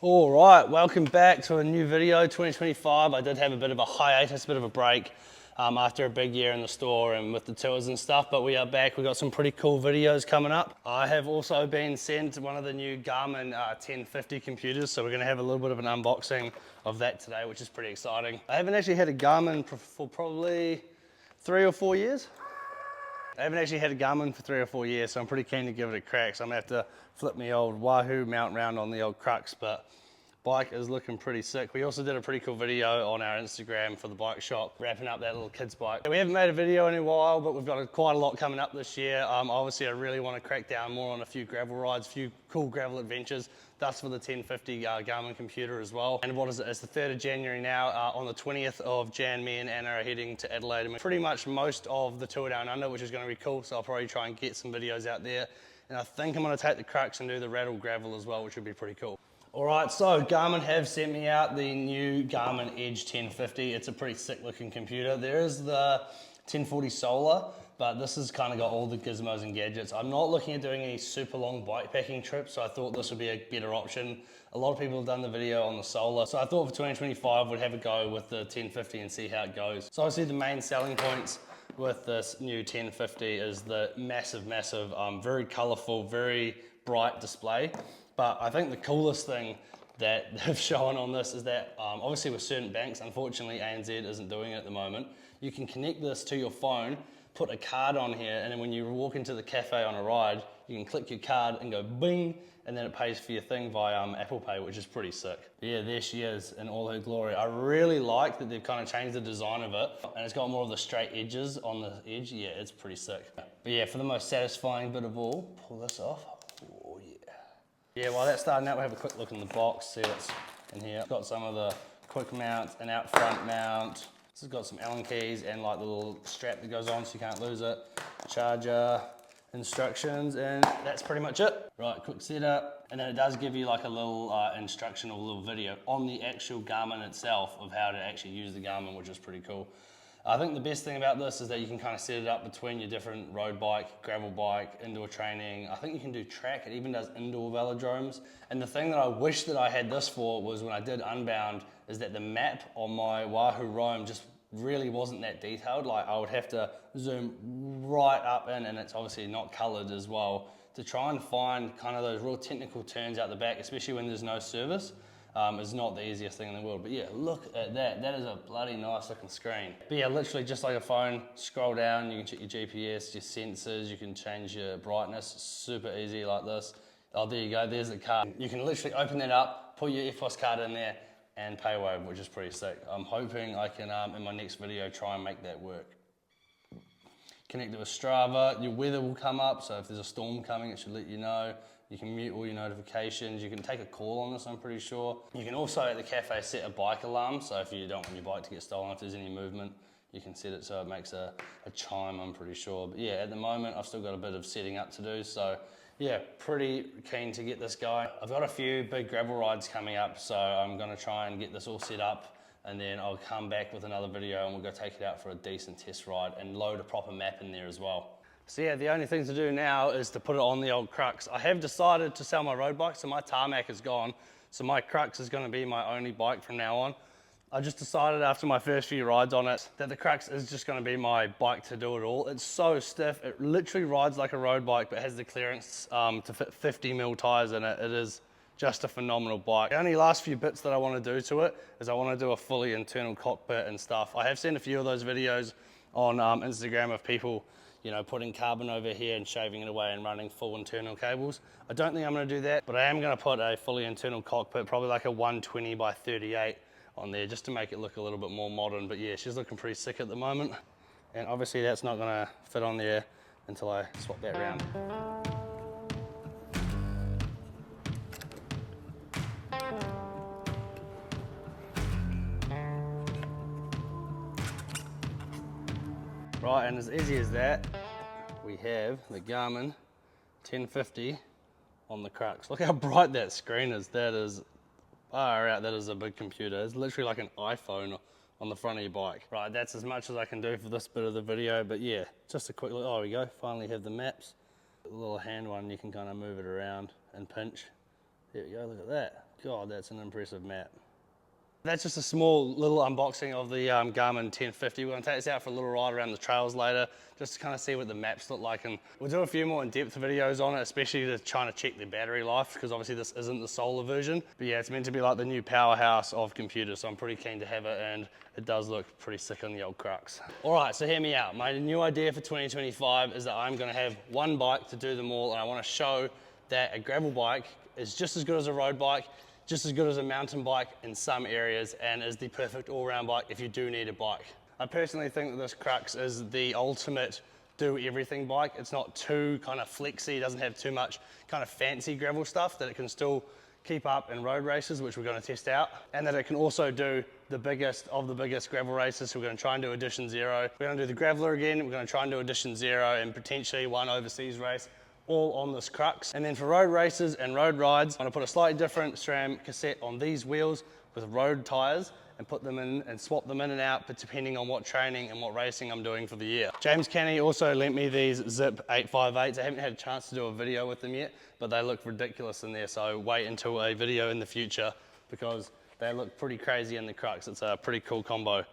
All right, welcome back to a new video, 2025. I did have a bit of a hiatus, a bit of a break after a big year in the store and with the tours and stuff, but we are back. We've got some pretty cool videos coming up. I have also been sent one of the new Garmin 1050 computers, so we're gonna have a little bit of an unboxing of that today, which is pretty exciting. I haven't actually had a Garmin for probably 3 or 4 years. I haven't actually had a Garmin for 3 or 4 years, so I'm pretty keen to give it a crack. So I'm gonna have to flip my old Wahoo mount round on the old Crux, but bike is looking pretty sick. We also did a pretty cool video on our Instagram for the bike shop, wrapping up that little kid's bike. We haven't made a video in a while, but we've got quite a lot coming up this year. Obviously, I really want to crack down more on a few gravel rides, a few cool gravel adventures. That's for the 1050 Garmin computer as well. And what is it? It's the 3rd of January now. On the 20th of Jan, me and Anna are heading to Adelaide. And pretty much most of the tour down under, which is going to be cool. So I'll probably try and get some videos out there. And I think I'm going to take the Crux and do the rattle gravel as well, which would be pretty cool. All right, so Garmin have sent me out the new Garmin Edge 1050. It's a pretty sick looking computer. There is the 1040 Solar, but this has kind of got all the gizmos and gadgets. I'm not looking at doing any super long bikepacking trips, so I thought this would be a better option. A lot of people have done the video on the Solar, so I thought for 2025 we'd have a go with the 1050 and see how it goes. So obviously the main selling points with this new 1050 is the massive, very colorful, very bright display. But I think the coolest thing that they've shown on this is that obviously with certain banks, unfortunately ANZ isn't doing it at the moment, you can connect this to your phone, put a card on here, and then when you walk into the cafe on a ride, you can click your card and go bing, and then it pays for your thing via Apple Pay, which is pretty sick. Yeah, there she is in all her glory. I really like that they've kind of changed the design of it, and it's got more of the straight edges on the edge. Yeah, it's pretty sick. But yeah, for the most satisfying bit of all, pull this off. Oh yeah. Yeah, while that's starting out, we'll have a quick look in the box, see what's in here. It's got some of the quick mounts, an out front mount. This has got some Allen keys and like the little strap that goes on so you can't lose it. Charger, instructions, and that's pretty much it. Right, quick setup. And then it does give you like a little instructional little video on the actual Garmin itself of how to actually use the Garmin, which is pretty cool. I think the best thing about this is that you can kind of set it up between your different road bike, gravel bike, indoor training. I think you can do track. It even does indoor velodromes. And the thing that I wish that I had this for was when I did Unbound is that the map on my Wahoo Roam just really wasn't that detailed. Like I would have to zoom right up in, and it's obviously not colored as well, to try and find kind of those real technical turns out the back, especially when there's no service. Is not the easiest thing in the world. But yeah, look at that. That is a bloody nice looking screen. But yeah, literally just like a phone, scroll down, you can check your GPS, your sensors, you can change your brightness, super easy like this. Oh, there you go, there's the card. You can literally open that up, put your EFOS card in there, and pay wave, which is pretty sick. I'm hoping I can, in my next video, try and make that work. Connect it with Strava, your weather will come up, so if there's a storm coming, it should let you know. You can mute all your notifications. You can take a call on this, I'm pretty sure. You can also at the cafe set a bike alarm, so if you don't want your bike to get stolen, if there's any movement, you can set it so it makes a chime, I'm pretty sure. But yeah, at the moment, I've still got a bit of setting up to do, so yeah, pretty keen to get this going. I've got a few big gravel rides coming up, so I'm gonna try and get this all set up, and then I'll come back with another video and we'll go take it out for a decent test ride and load a proper map in there as well. So yeah, the only thing to do now is to put it on the old Crux. I have decided to sell my road bike, so my tarmac is gone. So my Crux is gonna be my only bike from now on. I just decided after my first few rides on it that the Crux is just gonna be my bike to do it all. It's so stiff, it literally rides like a road bike, but has the clearance to fit 50mm tires in it. It is just a phenomenal bike. The only last few bits that I wanna do to it is I wanna do a fully internal cockpit and stuff. I have seen a few of those videos on Instagram of people, you know, putting carbon over here and shaving it away and running full internal cables. I don't think I'm gonna do that, but I am gonna put a fully internal cockpit, probably like a 120 by 38 on there, just to make it look a little bit more modern. But yeah, she's looking pretty sick at the moment. And obviously that's not gonna fit on there until I swap that around. Right, and as easy as that, we have the Garmin 1050 on the Crux. Look how bright that screen is. That is far out. That is a big computer. It's literally like an iPhone on the front of your bike. Right, that's as much as I can do for this bit of the video, but yeah, just a quick look. Oh, there we go. Finally have the maps. A little hand one, you can kind of move it around and pinch. There we go, look at that. God, that's an impressive map. That's just a small little unboxing of the Garmin 1050. We're going to take this out for a little ride around the trails later, just to kind of see what the maps look like. And we'll do a few more in-depth videos on it, especially to trying to check the battery life, because obviously this isn't the solar version. But yeah, it's meant to be like the new powerhouse of computers, so I'm pretty keen to have it, and it does look pretty sick on the old Crux. All right, so hear me out. My new idea for 2025 is that I'm going to have one bike to do them all, and I want to show that a gravel bike is just as good as a road bike, just as good as a mountain bike in some areas, and is the perfect all-round bike if you do need a bike. I personally think that this Crux is the ultimate do-everything bike. It's not too kind of flexy, doesn't have too much kind of fancy gravel stuff, that it can still keep up in road races, which we're going to test out, and that it can also do the biggest of the biggest gravel races. So we're going to try and do Edition Zero. We're going to do the Graveler again, we're going to try and do Edition Zero, and potentially one overseas race, all on this Crux. And then for road races and road rides, I'm gonna put a slightly different SRAM cassette on these wheels with road tires and put them in and swap them in and out, but depending on what training and what racing I'm doing for the year. James Canny also lent me these Zip 858s. I haven't had a chance to do a video with them yet, but they look ridiculous in there, so wait until a video in the future, because they look pretty crazy in the Crux. It's a pretty cool combo.